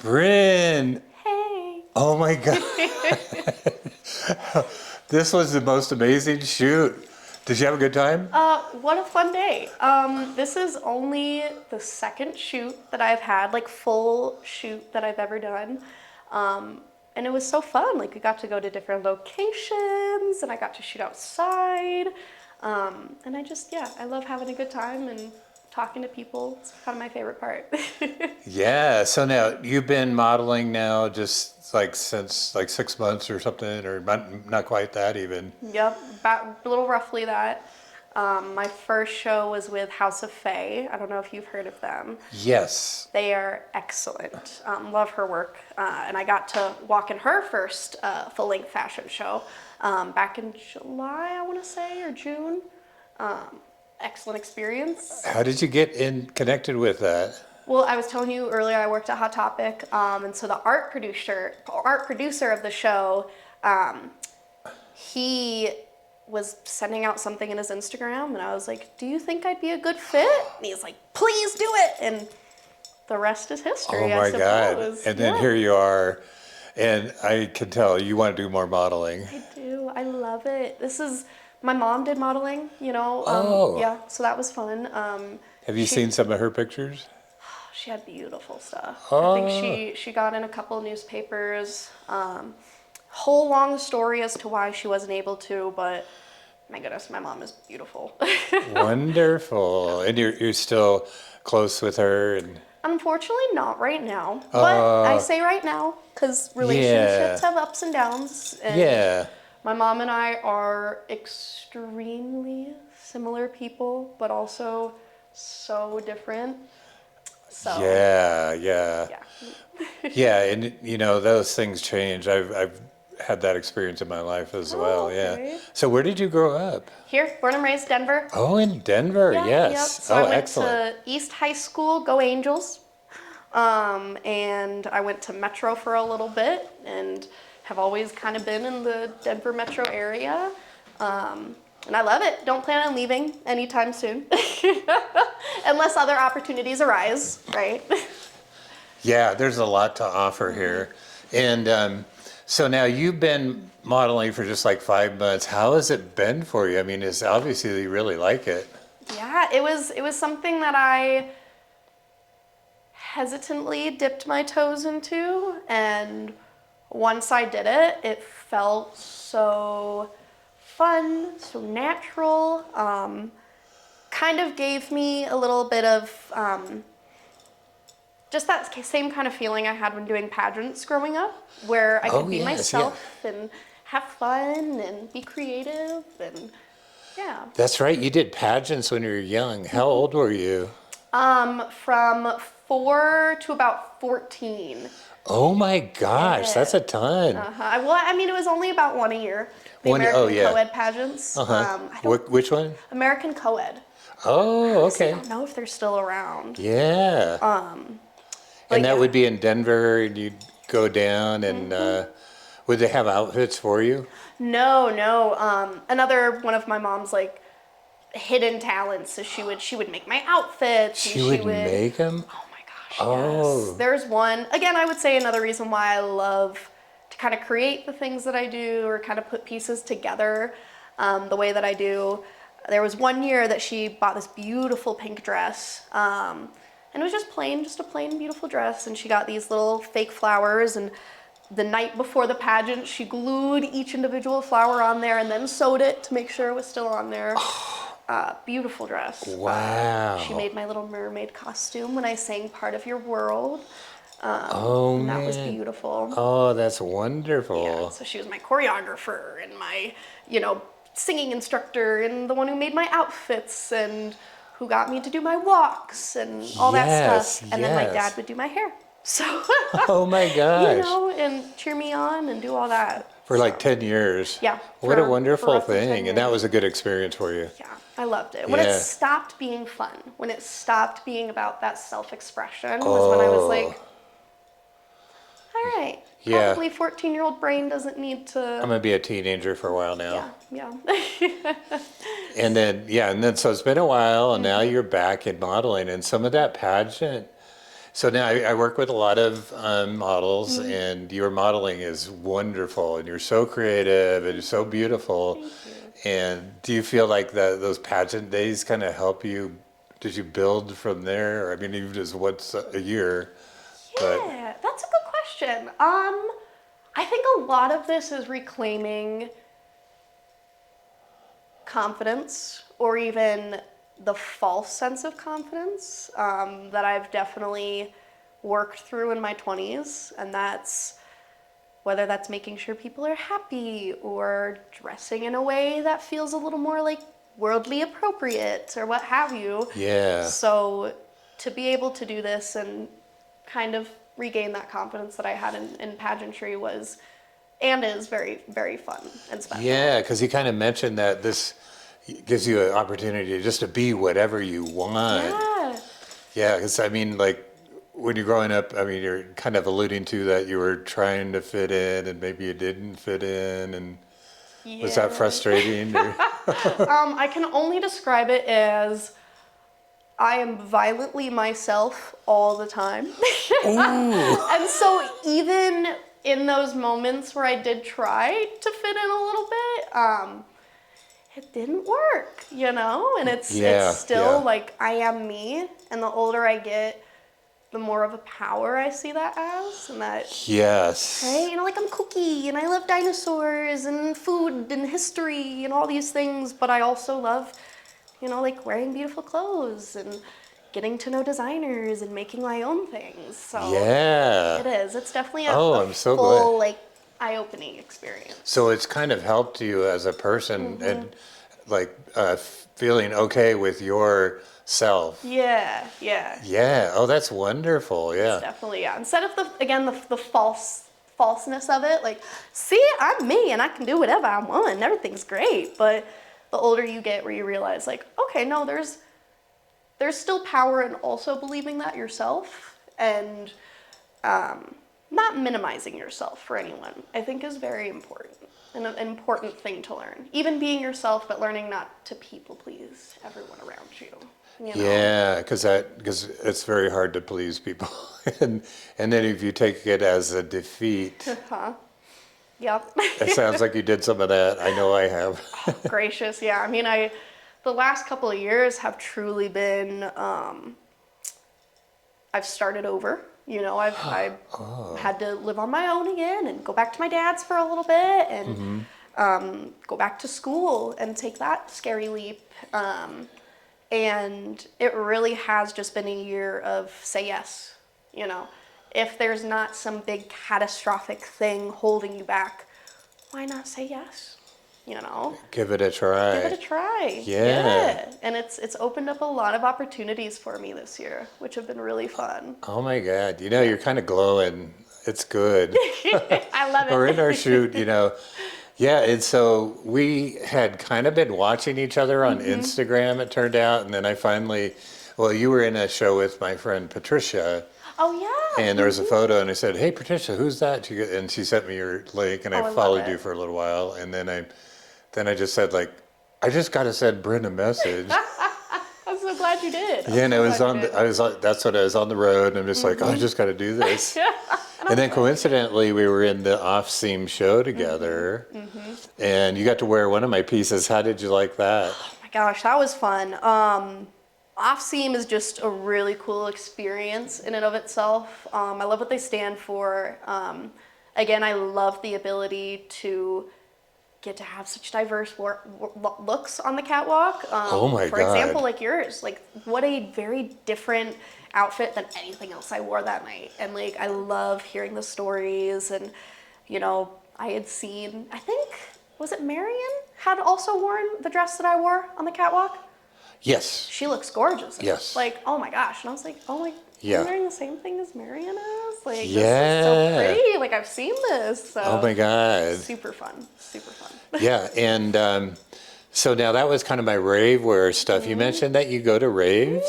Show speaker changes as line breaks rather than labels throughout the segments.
Bryn,
Hey.
oh my God. This was the most amazing shoot. Did you have a good time?
What a fun day. This is only the second shoot that I've had, like full shoot that I've ever done. And it was so fun. Like we got to go to different locations and I got to shoot outside. And I love having a good time and talking to people. It's kind of my favorite part.
Yeah, so now you've been modeling now just like since like 6 months or something, or not quite that even.
Yep, about a little roughly that. My first show was with House of Faye. I don't know if you've heard of them.
Yes.
They are excellent. Love her work. And I got to walk in her first full-length fashion show back in July, I want to say, or June. Excellent experience.
How did you get in connected with that?
Well, I was telling you earlier I worked at Hot Topic, and so the art producer of the show, he was sending out something in his Instagram, and I was like, "Do you think I'd be a good fit?" And he's like, "Please do it." And the rest is history,
Oh my
I
God.
suppose.
And then
Yeah.
here you are, and I can tell you want to do more modeling.
I do. I love it. My mom did modeling,
Oh.
yeah, so that was fun.
Have you seen some of her pictures?
She had beautiful stuff.
Oh.
I think she got in a couple of newspapers. Whole long story as to why she wasn't able to, but my goodness, my mom is beautiful.
Wonderful. And you're still close with her and
Unfortunately, not right now. But I say right now because relationships have ups and downs. And
yeah.
my mom and I are extremely similar people, but also so different. So
Yeah.
yeah.
Yeah, and those things change. I've had that experience in my life as well.
Okay.
Yeah. So where did you grow up?
Here, born and raised Denver.
Oh, in Denver.
Yeah,
Yes.
Yep. So
Oh,
I went
excellent.
to East High School, go Angels. And I went to Metro for a little bit and have always kind of been in the Denver metro area. And I love it. Don't plan on leaving anytime soon. Unless other opportunities arise, right?
Yeah, there's a lot to offer here. And so now you've been modeling for just like 5 months. How has it been for you? I mean, it's obviously you really like it.
Yeah, it was something that I hesitantly dipped my toes into, and once I did it, it felt so fun, so natural. Kind of gave me a little bit of just that same kind of feeling I had when doing pageants growing up, where I could be myself and have fun and be creative and yeah.
That's right. You did pageants when you were young. How old were you?
From 4 to about 14.
Oh my gosh,
Yeah.
that's a ton.
Well, I mean, it was only about one a year. The
One-
American
oh, yeah.
co-ed pageants.
Which one?
American co-ed.
Oh,
I
okay.
don't know if they're still around.
Yeah.
But
And that
yeah.
would be in Denver, and you'd go down, and would they have outfits for you?
No. Another one of my mom's like hidden talents. So she would make my outfits.
She
and
would make them?
Oh my gosh.
Oh.
Yes. There's one. Again, I would say another reason why I love to kind of create the things that I do or kind of put pieces together the way that I do. There was one year that she bought this beautiful pink dress. And it was just a plain beautiful dress. And she got these little fake flowers. And the night before the pageant, she glued each individual flower on there and then sewed it to make sure it was still on there. Beautiful dress.
Wow.
She made my little mermaid costume when I sang Part of Your World.
Oh,
And
man.
that was beautiful.
Oh, that's wonderful.
Yeah, so she was my choreographer and my, singing instructor and the one who made my outfits and who got me to do my walks and all that stuff. And then my dad would do my hair. So,
Oh my gosh.
and cheer me on and do all that.
For like 10 years.
Yeah,
What a
for
wonderful
roughly 10
thing. And that
years.
was a good experience for you.
Yeah, I loved it. When
Yeah.
it stopped being fun, when it stopped being about that self-expression was when I was like, all right,
Yeah.
probably 14-year-old brain doesn't need
I'm
to,
going to be a teenager for a while now.
yeah.
And then so it's been a while, and now you're back in modeling. And some of that pageant So now I work with a lot of models, and your modeling is wonderful, and you're so creative, and you're so beautiful.
Thank you.
And do you feel like those pageant days kind of help you? Did you build from there? I mean, even just once a year, but
Yeah, that's a good question. I think a lot of this is reclaiming confidence, or even the false sense of confidence that I've definitely worked through in my 20s. And that's whether that's making sure people are happy or dressing in a way that feels a little more like worldly appropriate or what have you.
yeah.
So to be able to do this and kind of regain that confidence that I had in pageantry was and is very, very fun and special.
Yeah, because you kind of mentioned that this gives you an opportunity just to be whatever you want.
Yeah.
Yeah, because I mean, like when you're growing up, I mean, you're kind of alluding to that you were trying to fit in and maybe you didn't fit in. And was that
Yeah.
frustrating? Or?
I can only describe it as I am violently myself all the time. And so even in those moments where I did try to fit in a little bit, it didn't work, you know? And it's still like I am me, and the older I get, the more of a power I see that as, and that
Yes.
right, you know, like I'm kooky and I love dinosaurs and food and history and all these things, but I also love, you know, like wearing beautiful clothes and getting to know designers and making my own things. So
Yeah.
it is. It's definitely a,
Oh,
a
I'm so
full,
glad.
like, eye-opening experience.
So it's kind of helped you as a person and like feeling okay with yourself.
Yeah, yeah.
Yeah. Oh, that's wonderful. Yeah.
Definitely, yeah. Instead of the falseness of it, like, see, I'm me and I can do whatever I want and everything's great. But the older you get, where you realize, like, okay, no, there's still power in also believing that yourself, and not minimizing yourself for anyone, I think is very important, and an important thing to learn. Even being yourself, but learning not to people please everyone around you. You know?
Yeah, because it's very hard to please people, and then if you take it as a defeat,
Huh? Yep.
it sounds like you did some of that. I know I have.
Gracious, yeah. I mean, the last couple of years have truly been. I've started over. You know, I've had to live on my own again and go back to my dad's for a little bit and go back to school and take that scary leap. And it really has just been a year of say yes. You know, if there's not some big catastrophic thing holding you back, why not say yes? You know,
Give it a try.
give it a try.
Yeah.
And it's opened up a lot of opportunities for me this year, which have been really fun.
Oh my God, you're kind of glowing. It's good.
I love it.
We're in our shoot, Yeah, and so we had kind of been watching each other on Instagram, it turned out, and then well, you were in a show with my friend Patricia,
Oh yeah.
and there was a photo, and I said, "Hey, Patricia, who's that?" And she sent me your link, and
Oh, I
I
love
followed
it.
you for a little while, and then I just said, like, I just got to send Bryn a message.
I'm so glad you did.
Yeah, and that's what I was on the road, and I'm just like, oh, I just got to do this. And then coincidentally, we were in the off-seam show together, and you got to wear one of my pieces. How did you like that?
Oh my gosh, that was fun. Off Seam is just a really cool experience in and of itself. I love what they stand for. Again, I love the ability to get to have such diverse looks on the catwalk.
Oh my
For
God.
example, like yours, like what a very different outfit than anything else I wore that night. And like, I love hearing the stories, and you know, I had seen, I think, was it Marion had also worn the dress that I wore on the catwalk?
Yes.
She looks gorgeous.
Yes.
Like, oh my gosh. And I was like, oh my,
Yeah.
I'm wearing the same thing as Marion is? Like, this is
Yeah.
so pretty. Like, I've seen this. So
Oh my God.
super fun. Super fun.
Yeah, and so now that was kind of my rave wear stuff. You mentioned that you go to raves.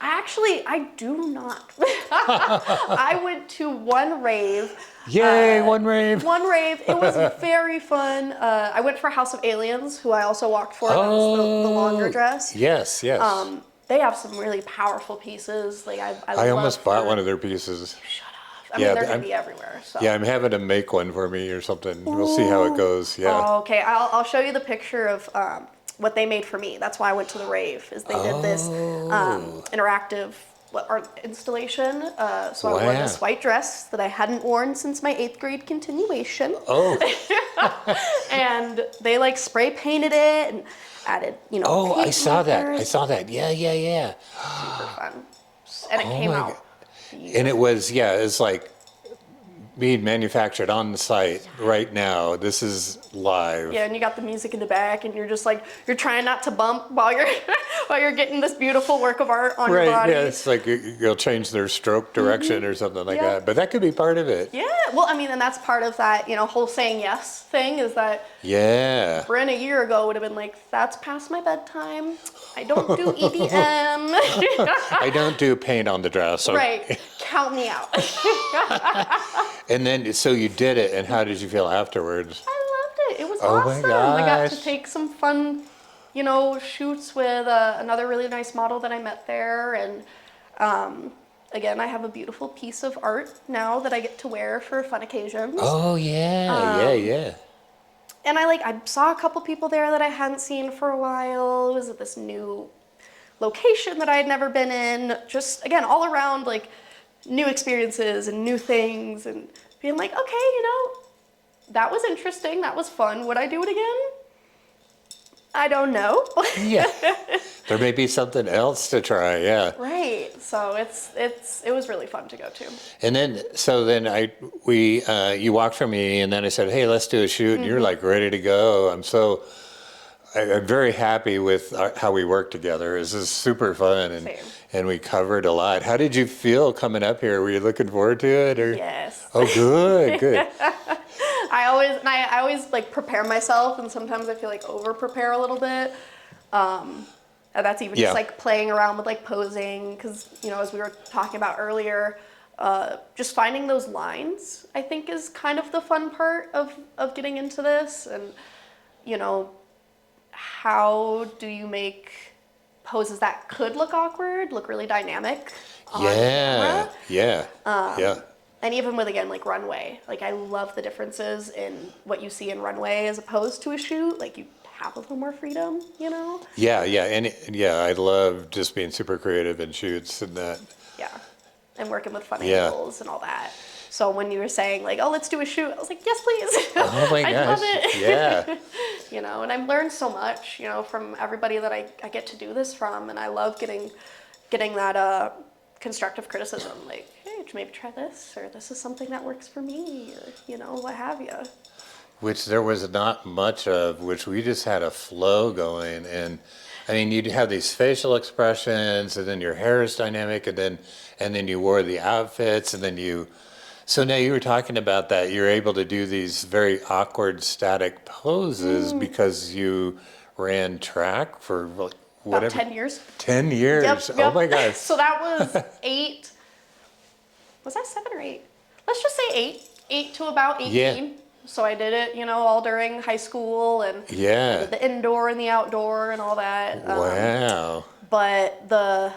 I do not. I went to one rave.
Yay, one rave.
One rave. It was very fun. I went for House of Aliens, who I also walked for. That was the longer dress.
Yes, yes.
they have some really powerful pieces. Like
I almost bought one of their pieces.
Shut up. I mean, they're going to be everywhere. So.
Yeah, I'm having to make one for me or something. We'll see how it goes. Yeah.
Oh, okay. I'll show you the picture of what they made for me. That's why I went to the rave. Is they did this interactive art installation. So I wore this white dress that I hadn't worn since my 8th grade continuation.
Oh.
And they like spray painted it and added,
Oh,
paint
I saw that.
markers.
I saw that. Yeah.
Super fun. And it came out.
And it was, it's like being manufactured on the site right now. This is live.
Yeah, and you got the music in the back, and you're just like, you're trying not to bump while you're while you're getting this beautiful work of art on your body.
Yeah, it's like you'll change their stroke direction or something like that. But that could be part of it.
Yeah, well, I mean, and that's part of that, whole saying yes thing is that.
Yeah.
Bryn a year ago would have been like, that's past my bedtime. I don't do EDM.
I don't do paint on the dress. So.
Right. Count me out.
And then, so you did it, and how did you feel afterwards?
I loved it. It was
Oh
awesome.
my gosh.
I got to take some fun, shoots with another really nice model that I met there. And again, I have a beautiful piece of art now that I get to wear for fun occasions.
Oh, yeah.
And I saw a couple people there that I hadn't seen for a while. It was at this new location that I had never been in. Just, again, all around, new experiences and new things and being like, okay, that was interesting. That was fun. Would I do it again? I don't know.
Yeah. There may be something else to try, yeah.
Right. So it was really fun to go to.
And then, you walked from me, and then I said, hey, let's do a shoot, and you're like ready to go. I'm very happy with how we work together. This is super fun, and we covered a lot. How did you feel coming up here? Were you looking forward to it? Or?
Yes.
Oh, good.
I always prepare myself, and sometimes I feel over prepare a little bit. And that's even just playing around with posing, because as we were talking about earlier, just finding those lines I think is kind of the fun part of getting into this, and how do you make poses that could look awkward look really dynamic on camera?
Yeah.
And even with, again, runway, I love the differences in what you see in runway as opposed to a shoot. You have a little more freedom,
Yeah, and I love just being super creative in shoots and that.
Yeah, and working with fun angles and all that. So when you were saying oh, let's do a shoot, I was like, yes, please.
Oh my gosh.
I love it.
Yeah.
And I've learned so much, from everybody that I get to do this from, and I love getting that constructive criticism, hey, maybe try this, or this is something that works for me, or what have you.
Which there was not much of, which we just had a flow going, and I mean, you'd have these facial expressions, and then your hair is dynamic, and then you wore the outfits, and then so now you were talking about that, you're able to do these very awkward static poses because you ran track for whatever.
About 10 years.
10 years.
Yep.
Oh my gosh.
So that was 8. Was that 7 or 8? Let's just say 8. 8 to about 18.
Yeah.
So I did it, all during high school, and I did the indoor and the outdoor and all that.
Wow.
But the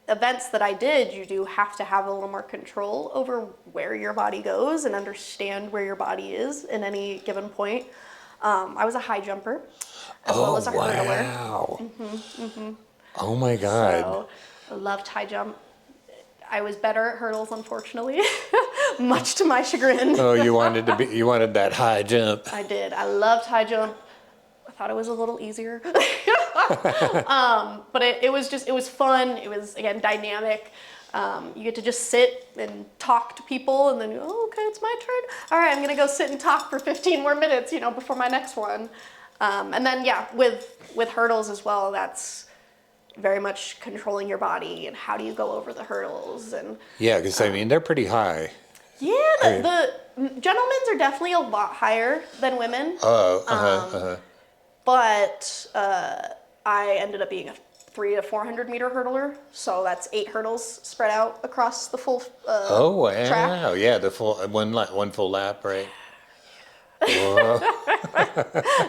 events that I did, you do have to have a little more control over where your body goes and understand where your body is in any given point. I was a high jumper as well as a hurdler.
Wow. Oh my God.
So I loved high jump. I was better at hurdles, unfortunately, much to my chagrin.
Oh, you wanted that high jump.
I did. I loved high jump. I thought it was a little easier. But it was fun. It was, again, dynamic. You get to just sit and talk to people, and then, okay, it's my turn. All right, I'm going to go sit and talk for 15 more minutes, before my next one. And then, with hurdles as well, that's very much controlling your body and how do you go over the hurdles. And
because they're pretty high.
Yeah, the gentlemen's are definitely a lot higher than women. But I ended up being a 300 to 400 meter hurdler, so that's 8 hurdles spread out across the full
Oh wow!
track.
Yeah, the full one full lap, right? Whoa.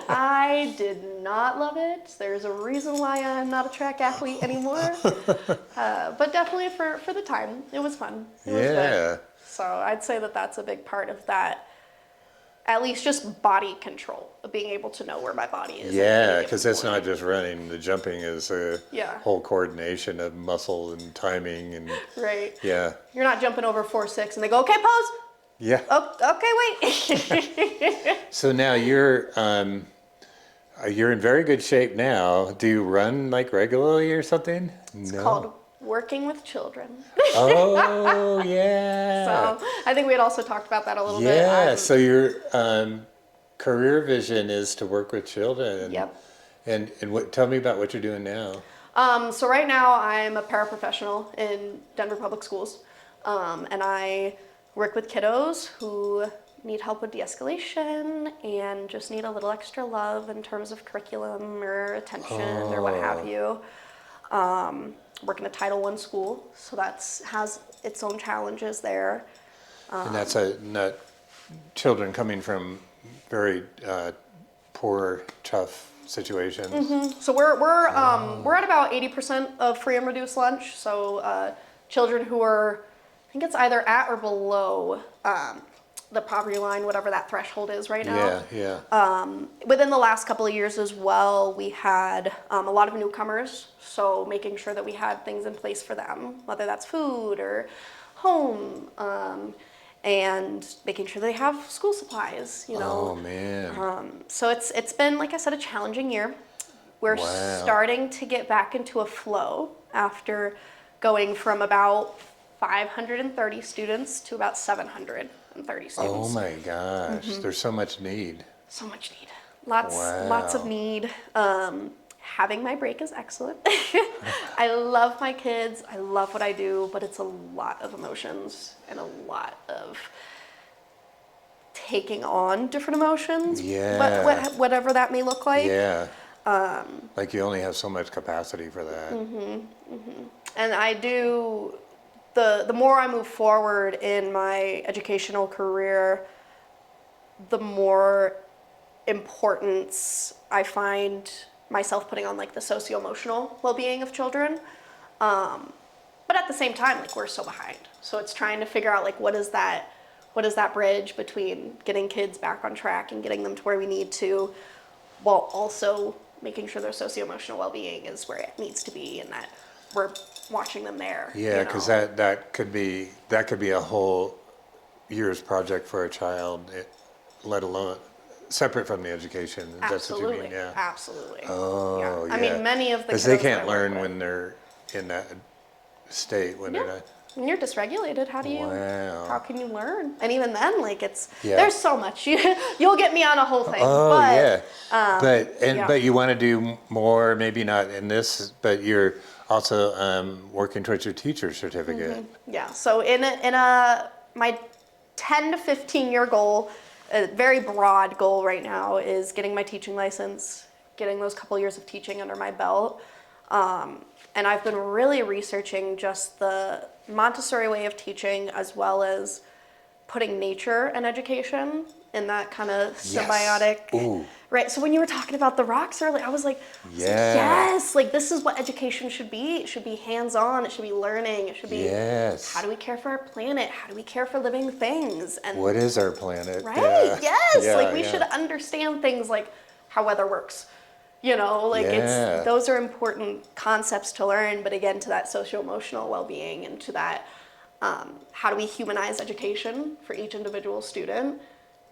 I did not love it. There's a reason why I'm not a track athlete anymore. But definitely for the time, it was fun. It was good. So I'd say that that's a big part of that. At least just body control, of being able to know where my body is.
Yeah, because it's not just running. The jumping is a
Yeah.
whole coordination of muscle and timing and
Right.
yeah.
You're not jumping over 4-6 and they go, okay, pause.
Yeah.
Oh, okay, wait.
So now you're in very good shape now. Do you run like regularly or something?
It's called working with children.
Oh yeah.
So I think we had also talked about that a little bit.
Yeah. So your career vision is to work with children.
Yep.
And tell me about what you're doing now.
So right now I'm a paraprofessional in Denver Public Schools, and I work with kiddos who need help with de-escalation and just need a little extra love in terms of curriculum or attention or what have you. Work in a Title I school, so that's has its own challenges there.
And that's not children coming from very poor, tough situations.
Mm-hmm. So we're at about 80% of free and reduced lunch. So children who are, I think it's either at or below the poverty line, whatever that threshold is right now.
Yeah.
Within the last couple of years as well, we had a lot of newcomers. So making sure that we had things in place for them, whether that's food or home, and making sure they have school supplies, you know.
Oh man.
So it's been, like I said, a challenging year. We're starting to get back into a flow after going from about 530 students to about 730 students.
Oh my gosh, there's so much need.
So much need. Lots of need. Having my break is excellent. I love my kids. I love what I do, but it's a lot of emotions and a lot of taking on different emotions.
Yeah.
Whatever that may look like.
Yeah. Like you only have so much capacity for that.
And I do, the more I move forward in my educational career, the more importance I find myself putting on like the socio-emotional well-being of children. But at the same time, like we're so behind. So it's trying to figure out like what is that bridge between getting kids back on track and getting them to where we need to, while also making sure their socio-emotional well-being is where it needs to be and that we're watching them there.
Yeah, because that could be a whole year's project for a child, let alone separate from the education. That's what you mean, yeah.
Absolutely.
Oh, yeah.
I mean, many of the
because they can't learn when they're in that state when they're not.
When you're dysregulated, how can you learn? And even then, like there's so much. You'll get me on a whole thing.
Oh,
but,
but you want to do more, maybe not in this, but you're also working towards your teacher certificate.
Yeah. So in my 10 to 15 year goal, a very broad goal right now, is getting my teaching license, getting those couple years of teaching under my belt. And I've been really researching just the Montessori way of teaching, as well as putting nature and education in that kind of symbiotic.
Ooh.
Right. So when you were talking about the rocks earlier, I was like, yes, like this is what education should be. It should be hands-on. It should be learning. It should be how do we care for our planet? How do we care for living things? And
what is our planet?
Right. Yes. Like we should understand things like how weather works. You know, like those are important concepts to learn, but again, to that socio-emotional well-being and to that, how do we humanize education for each individual student?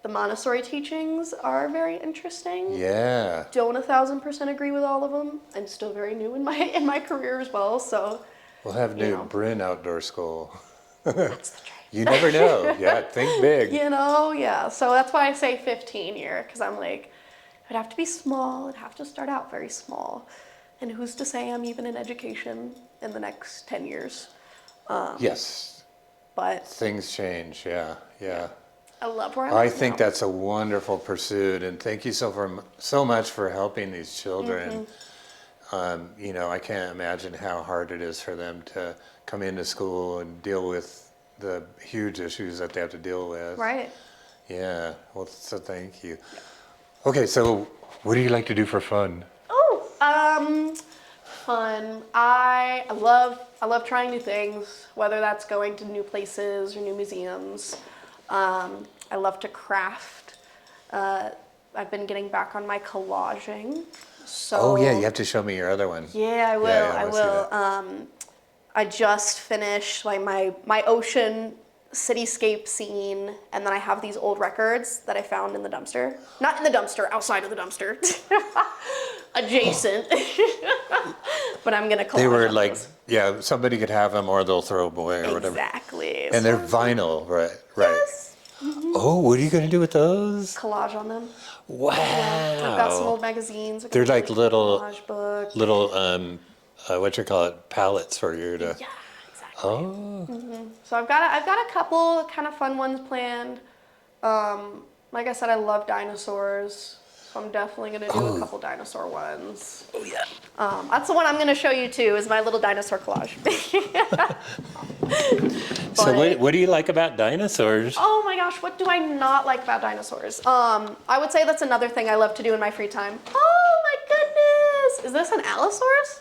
The Montessori teachings are very interesting.
Yeah.
Don't 1,000% agree with all of them. I'm still very new in my career as well, so.
We'll have new Bryn Outdoor School.
That's the dream.
You never know. Yeah, think big.
You know, yeah. So that's why I say 15 year, because I'm like, it'd have to be small. It'd have to start out very small. And who's to say I'm even in education in the next 10 years?
Yes.
But
things change. Yeah.
I love where
I think that's a wonderful pursuit, and thank you so much for helping these children. You know, I can't imagine how hard it is for them to come into school and deal with the huge issues that they have to deal with.
Right.
Yeah. Well, so thank you. Okay, so what do you like to do for fun?
Fun. I love trying new things, whether that's going to new places or new museums. I love to craft. I've been getting back on my collaging. So
Oh yeah, you have to show me your other one.
yeah, I will.
Yeah,
I
wanna see
will.
that.
I just finished like my ocean cityscape scene, and then I have these old records that I found in the dumpster. Not in the dumpster, outside of the dumpster. Adjacent. But I'm gonna collage
They were
on
like,
those.
yeah, somebody could have them or they'll throw them away or whatever.
Exactly.
And they're vinyl, right? Right.
Yes.
Oh, what are you gonna do with those?
Collage on them.
Wow.
I've got some old magazines. I've got
They're
a
like little,
collage book.
what you call it, palettes for you to.
Yeah, exactly.
Oh.
So I've got a couple kind of fun ones planned. Like I said, I love dinosaurs, so I'm definitely gonna do a couple dinosaur ones.
Oh yeah.
That's the one I'm gonna show you too. Is my little dinosaur collage.
So
But-
what do you like about dinosaurs?
Oh my gosh, what do I not like about dinosaurs? I would say that's another thing I love to do in my free time. Oh my goodness! Is this an Allosaurus?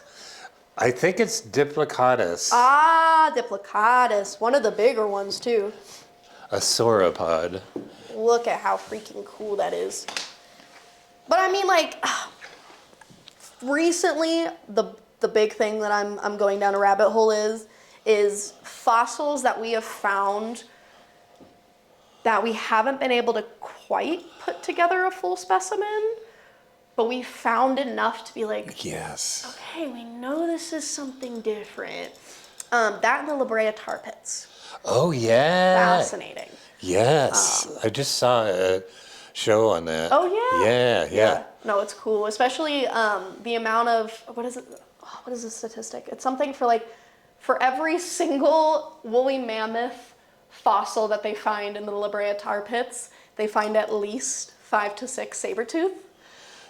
I think it's Diplocatus,
Ah, Diplocatus, one of the bigger ones too.
a sauropod.
Look at how freaking cool that is. But I mean, like, recently the big thing that I'm going down a rabbit hole is fossils that we have found that we haven't been able to quite put together a full specimen, but we found enough to be like,
Yes.
okay, we know this is something different. That and the La Brea tar pits.
Oh yeah.
Fascinating.
Yes. I just saw a show on that.
Oh yeah.
Yeah.
No, it's cool, especially the amount of what is it? Oh, what is the statistic? It's something for every single woolly mammoth fossil that they find in the La Brea tar pits, they find at least 5 to 6 saber-tooth.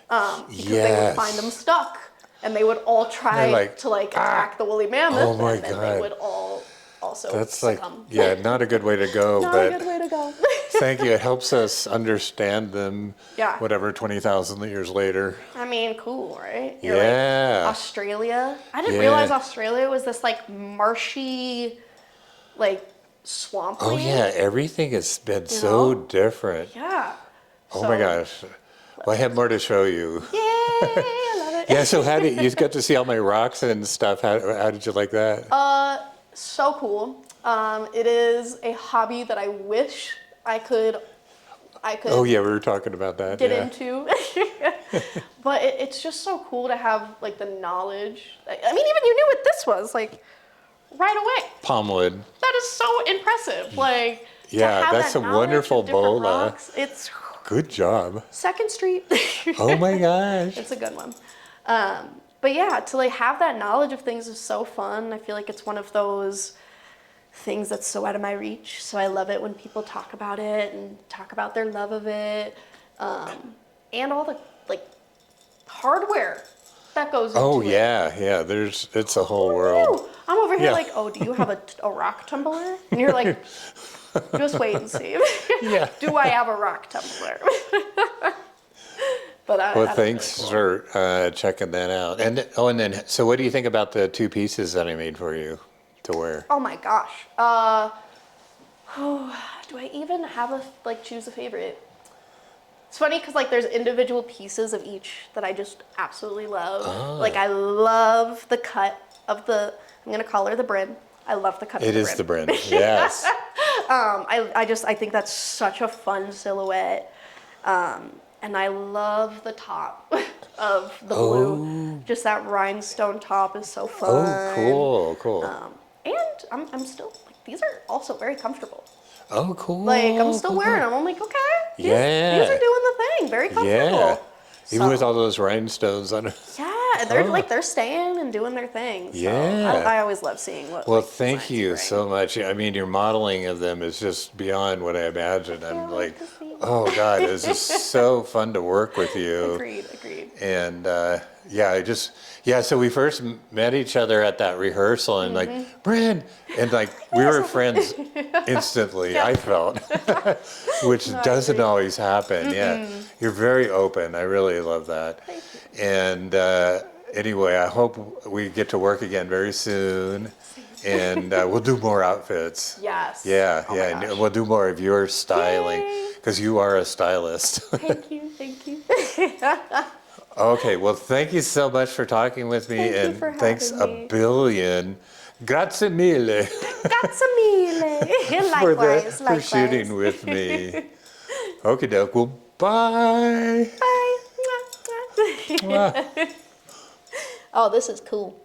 Because they would find them stuck, and they would all try to attack the woolly mammoth,
Oh my
and then
God.
they would all also
That's like,
succumb.
yeah, not a good way to go,
Not
but
a good way to go.
thank you. It helps us understand them,
Yeah.
whatever, 20,000 years later.
I mean, cool, right? You're
Yeah.
like, Australia. I didn't
Yeah.
realize Australia was this like marshy, like swampland.
Oh, yeah, everything has been so different.
Yeah.
Oh
So-
my gosh. Well, I have more to show you.
Yay! I love it.
Yeah, so how did you got to see all my rocks and stuff? How did you like that?
So cool. It is a hobby that I wish I could
Oh yeah, we were talking about that.
get
yeah.
into. But it's just so cool to have like the knowledge. I mean, even you knew what this was like right away.
Palmwood.
That is so impressive. Like to
Yeah,
have
that's
that
a
knowledge
wonderful
of different
bola.
rocks, it's
Good job.
Second Street.
Oh my gosh.
It's a good one. But yeah, to like have that knowledge of things is so fun. I feel like it's one of those things that's so out of my reach. So I love it when people talk about it and talk about their love of it, and all the like hardware that goes into
Oh
it.
yeah. It's a whole world.
Ooh, I'm over here
Yeah.
like, oh, do you have a rock tumbler? And you're like, just wait and see.
Yeah.
Do I have a rock tumbler? But I
Well,
that's
thanks
really
for checking that out. And then, so what do you think about the 2 pieces that I made for you to wear?
Oh my gosh. Do I even have choose a favorite? It's funny because like there's individual pieces of each that I just absolutely love.
Oh.
Like I love the cut of I'm gonna call her the Bryn. I love the cut of
It
the
is
Bryn.
the Bryn. Yes.
I think that's such a fun silhouette. And I love the top of the blue. Just that rhinestone top is so fun.
Oh, cool.
And I'm still like these are also very comfortable.
Oh, cool.
Like I'm still
cool,
wearing
cool.
them. I'm like, okay, these
Yeah.
are doing the thing. Very comfortable.
Yeah. Even
So-
with all those rhinestones on it.
Yeah, and they're
Oh.
they're staying and doing their thing. So
Yeah.
I always love seeing what.
Well,
like,
thank
designs
you
bring.
so much. I mean, your modeling of them is just beyond what I imagined. I'm
Yeah,
like,
to see.
oh God, this is so fun to work with you.
Agreed.
And So we first met each other at that rehearsal and like, Bryn, and like we were friends instantly, I felt, which
No, I
doesn't
agree.
always happen. Yeah, you're very open. I really love that.
Thank you.
And anyway, I hope we get to work again very soon. And we'll do more outfits.
Yes.
Yeah,
Oh my
yeah,
gosh.
and we'll do more of your styling
Yay.
because you are a stylist.
Thank you. Thank you.
Okay, well, thank you so much for talking with me,
Thank you
and
for
thanks
having me.
a billion. Grazie mille
Grazie mille.
for
Likewise.
shooting with me. Okay, doke. Well, bye.
Bye.
Mwah.
Oh, this is cool.